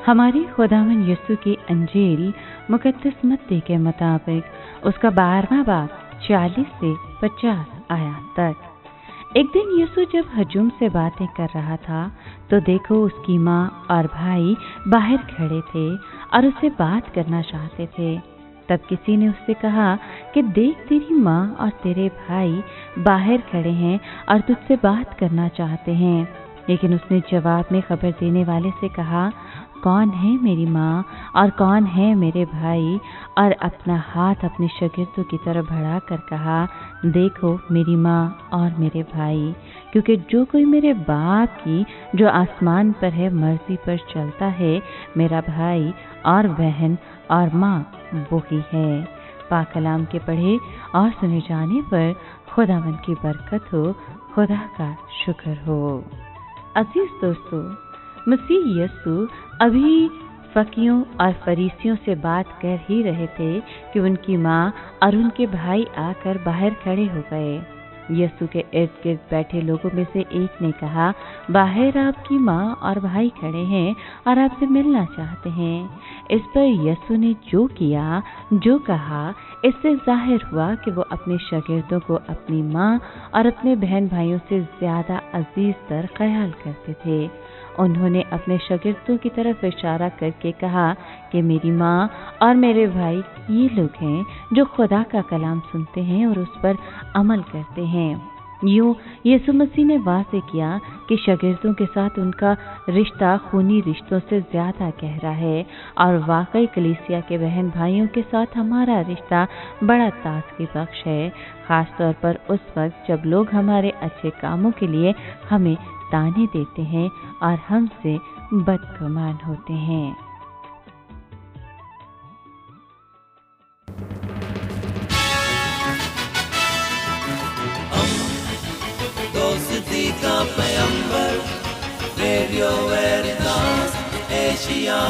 हमारे खुदावंद यीशु की अंजील मुकद्दस मत्ती के मुताबिक उसका 12वां बाब 40 से 50 आयत तक। एक दिन यीशु जब हजूम से बातें कर रहा था तो देखो उसकी माँ और भाई बाहर खड़े थे और उससे बात करना चाहते थे। तब किसी ने उससे कहा कि देख तेरी माँ और तेरे भाई बाहर खड़े हैं और तुझसे बात करना चाहते हैं। लेकिन उसने जवाब में खबर देने वाले से कहा, कौन है मेरी माँ और कौन है मेरे भाई? और अपना हाथ अपने शागिर्दों की तरफ बढ़ाकर कहा, देखो मेरी माँ और मेरे भाई, क्योंकि जो कोई मेरे बाप की जो आसमान पर है मर्जी पर चलता है, मेरा भाई और बहन और माँ वही है। पाक कलाम के पढ़े और सुने जाने पर खुदावंद की बरकत हो, खुदा का शुक्र हो। अजीज दोस्तों, मसीह यीशु अभी फकीयों और फरीसियों से बात कर ही रहे थे कि उनकी माँ और उनके भाई आकर बाहर खड़े हो गए। यीशु के इर्द गिर्द बैठे लोगों में से एक ने कहा, बाहर आपकी माँ और भाई खड़े हैं और आपसे मिलना चाहते हैं। इस पर यीशु ने जो किया, जो कहा, इससे जाहिर हुआ कि वो अपने शागिर्दों को अपनी माँ और अपने बहन भाइयों से ज्यादा अजीज तर ख्याल करते थे। उन्होंने अपने शागिर्दों की तरफ इशारा करके कहा कि मेरी माँ और मेरे भाई ये लोग हैं जो खुदा का कलाम सुनते हैं और उस पर अमल करते हैं। यूं यीशु मसीह ने वाज़ेह किया कि शागिर्दों के साथ उनका रिश्ता खूनी रिश्तों से ज़्यादा गहरा है और वाकई कलीसिया के बहन भाइयों के साथ हमारा रिश्ता बड़ा ताज़गी बख्श है, ख़ास तौर पर उस वक्त जब लोग हमारे अच्छे कामों के लिए हमें ताने देते हैं और हमसे बदगुमान होते हैं। दोस्ती का पैगंबर, रेडियो वेरितास एशिया।